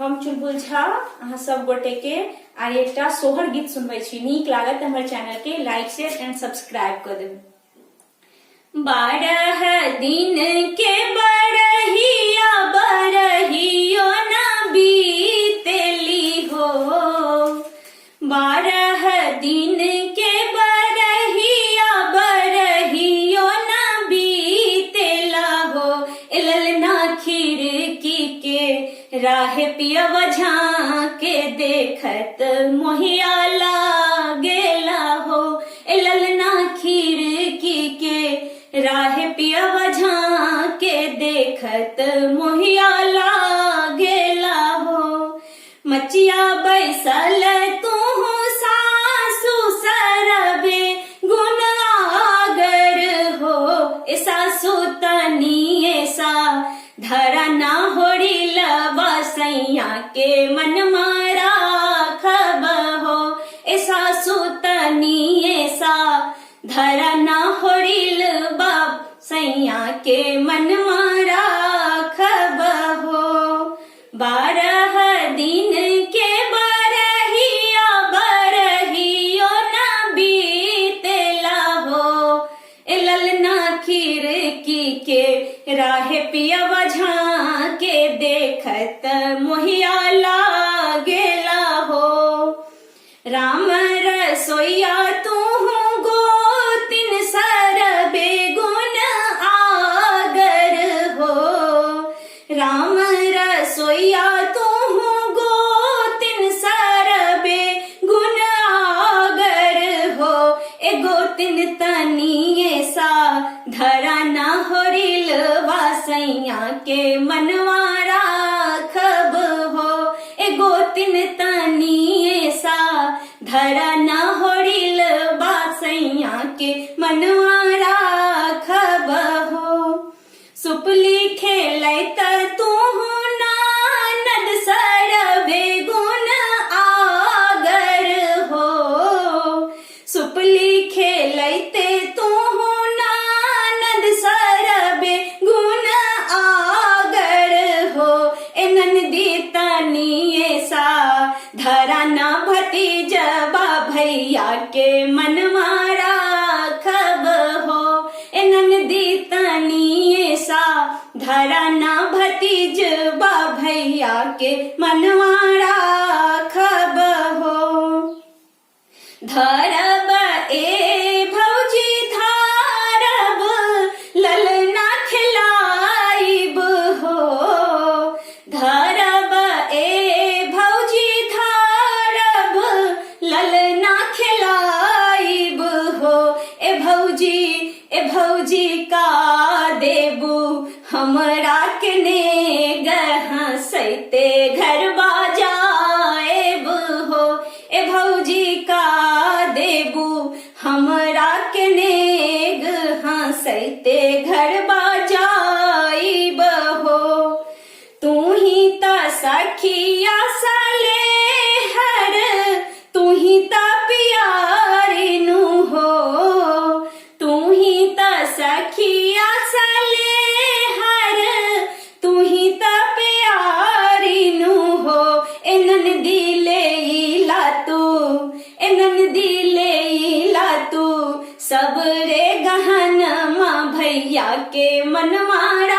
हम चुलबुल झा अहाँ सब गोटे के आर एक सोहर गीत सुनबे छी। नीक लागत हमर चैनल के लाइक शेयर एंड सब्सक्राइब कर देब। 12 दिन के बरहिया बरहियो न बीतेली हो, 12 दिन के बरहिया बरहियो न बीतेला हो। ललना खिड़की के राह पियव झांके देखत मोहिया लागेला हो। ललना खिड़की के राह पियव झांके देखत मोहिया लागेला हो। मचिया बैसल तू सासु सरबे गुण आगर हो। सासु तनी ऐसा धरा ना होड़ी लबसैया के मन मारा खब हो। सासु तनी ऐसा धरा ना होड़ी लबसैया के मन मारा खब हो। 12 दिन के बरहिया बरहियो न बीतेला हो। ललना खिड़की के राह पियव झांके देखत मोहिया लागेला हो। राम रसोईया तू गोतिन सरबे गुण आगर हो। राम रसोईया तू गोतिन सरबे गुण आगर हो। गोतिन तनी ऐसा धरा ना होरिल वासैया के मनवारा खब हो। गोतिन तनी ऐसा धरा ना होरिल वासैया के मनवारा खब हो। सुपली खेलैत तू ननद सरबे गुण आगर हो। सुपली खेलैते तू ननद सरबे गुण आगर हो। ननदी तनी ऐसा धरा ना भतीजबा भैया के मन मारा खब हो। ननदी तनी ऐसा धरा ना भतीजबा भैया के मनवारा खब हो। धरब ए भौजी धारब ललना खिलाइब हो। धरब ए भौजी धारब ललना खिलाइब हो। ए भौजी का देबू हमरा के ने गहसैते घर बाजाएब हो। भौजी का देबू हमरा के नेग हंसैते घर बाजाइब हो। तू ही त सखिया सले हर तू ही त प्यारिनु हो। तू ही त सखिया सले हर तू ही त प्यारिनु हो। ननदी ले तू सब रे गहनमा भैया के मन मारा